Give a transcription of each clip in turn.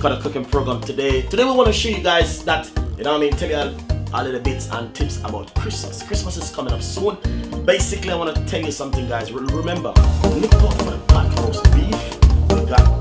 Ricardo cooking program today. Today we want to show you guys that, tell you a little bits and tips about Christmas. Christmas is coming up soon. Basically, I want to tell you something, guys. Remember, look out for the black roast beef. We got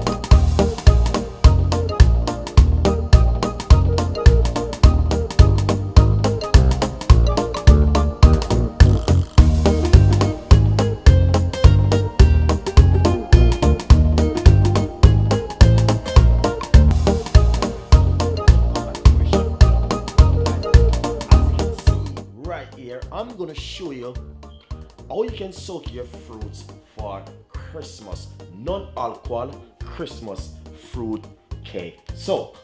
I'm gonna show you how you can soak your fruits for Christmas non-alcohol Christmas fruit cake. So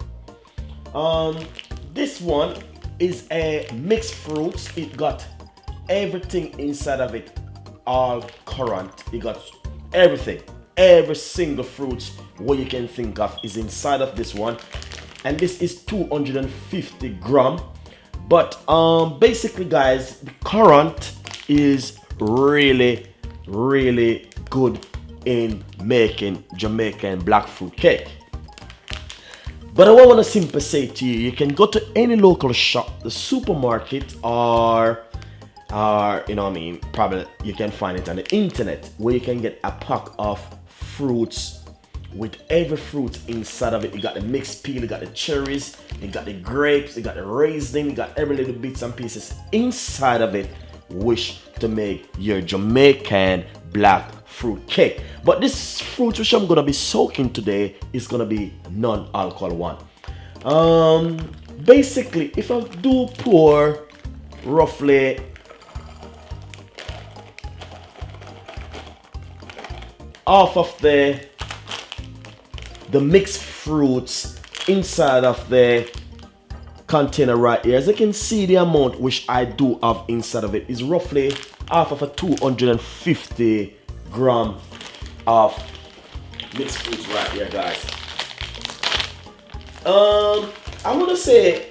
this one is a mixed fruits. It got everything inside of it, all currant. It got everything, every single fruits what you can think of is inside of this one, and this is 250 gram. But basically, guys, the currant is really good in making Jamaican black fruit cake. But I want to simply say to you, you can go to any local shop, the supermarket, or probably you can find it on the internet, where you can get a pack of fruits with every fruit inside of it. You got the mixed peel, you got the cherries, you got the grapes, you got the raisin, you got every little bits and pieces inside of it, wish to make your Jamaican black fruit cake. But this fruit which I'm gonna be soaking today is gonna be non-alcohol one. Basically, if I do pour roughly half of the mixed fruits inside of the container right here, as you can see, the amount which I do have inside of it is roughly half of a 250 gram of mixed fruits right here, guys. I want to say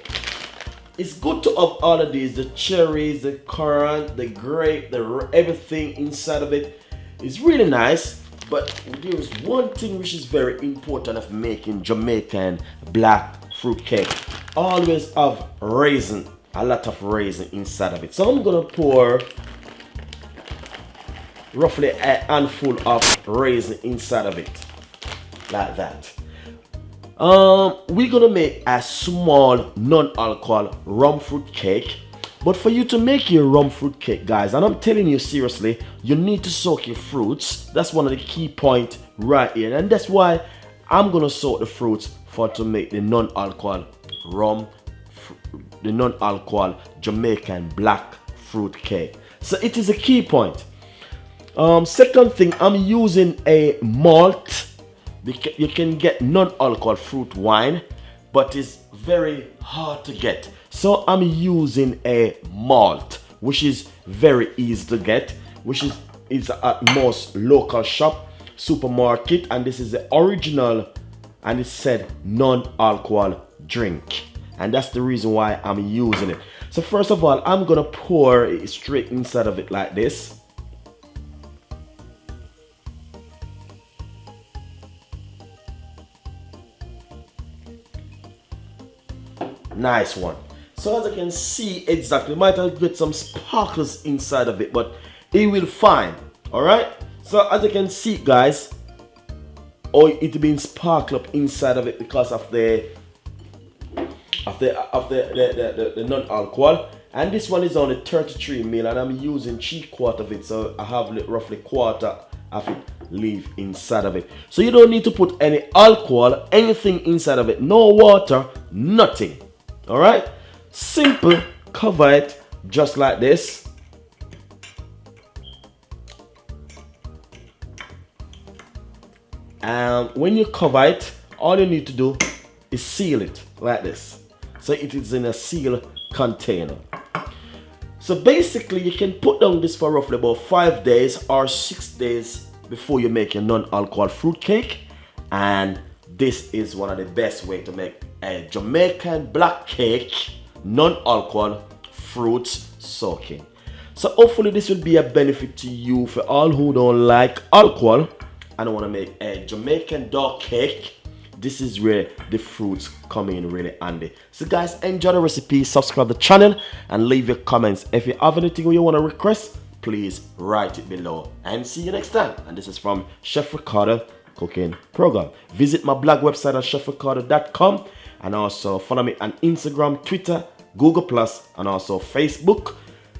it's good to have all of these, the cherries, the currant, the grape, everything inside of it is really nice. But there is one thing which is very important of making Jamaican black fruit cake. Always have raisin, a lot of raisin inside of it. So I'm gonna pour roughly a handful of raisin inside of it, like that. We're gonna make a small non-alcohol rum fruit cake. But for you to make your rum fruit cake, guys, and I'm telling you seriously, you need to soak your fruits. That's one of the key points right here. And that's why I'm going to soak the fruits to make the non-alcohol rum, the non-alcohol Jamaican black fruit cake. So it is a key point. Second thing, I'm using a malt. You can get non-alcohol fruit wine, but it's very hard to get. So I'm using a malt, which is very easy to get, which is at most local shop, supermarket, and this is the original, and it said non-alcohol drink, and that's the reason why I'm using it. So first of all, I'm gonna pour it straight inside of it like this. Nice one. So as you can see, exactly, might have get some sparkles inside of it, but it will fine. All right. So as you can see, guys, it been sparkled up inside of it because of the non-alcohol. And this one is only 33 ml, and I'm using 3/4 of it, so I have roughly quarter of it leave inside of it. So you don't need to put any alcohol, anything inside of it, no water, nothing. All right. Simple, cover it just like this. And when you cover it, all you need to do is seal it like this. So it is in a sealed container. So basically, you can put down this for roughly about 5 days or 6 days before you make your non-alcohol fruit cake. And this is one of the best way to make a Jamaican black cake, non-alcohol fruits soaking. So hopefully this will be a benefit to you for all who don't like alcohol and want to make a Jamaican dark cake. this is where the fruits come in really handy. So guys, enjoy the recipe, subscribe to the channel, and leave your comments. If you have anything you want to request, please write it below. And see you next time. And this is from Chef Ricardo Cooking Program. Visit my blog website at chefricardo.com, and also follow me on Instagram, Twitter, Google Plus, and also Facebook.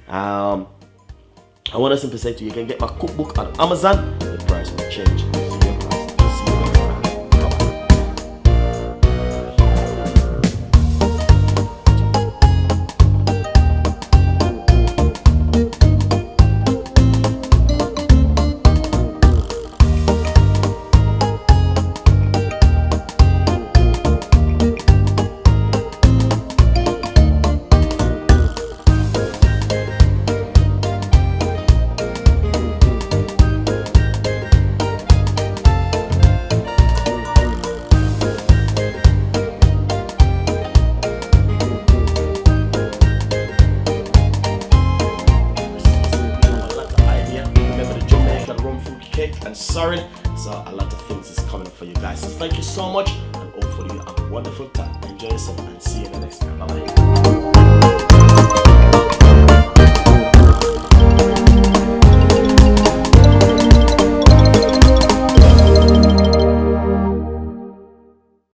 I want to simply say to you, you can get my cookbook on Amazon. The price will change. See you next time. And sorry, so a lot of things is coming up for you guys. So thank you so much, and hopefully you have a wonderful time. Enjoy yourself, and see you in the next time. Bye bye.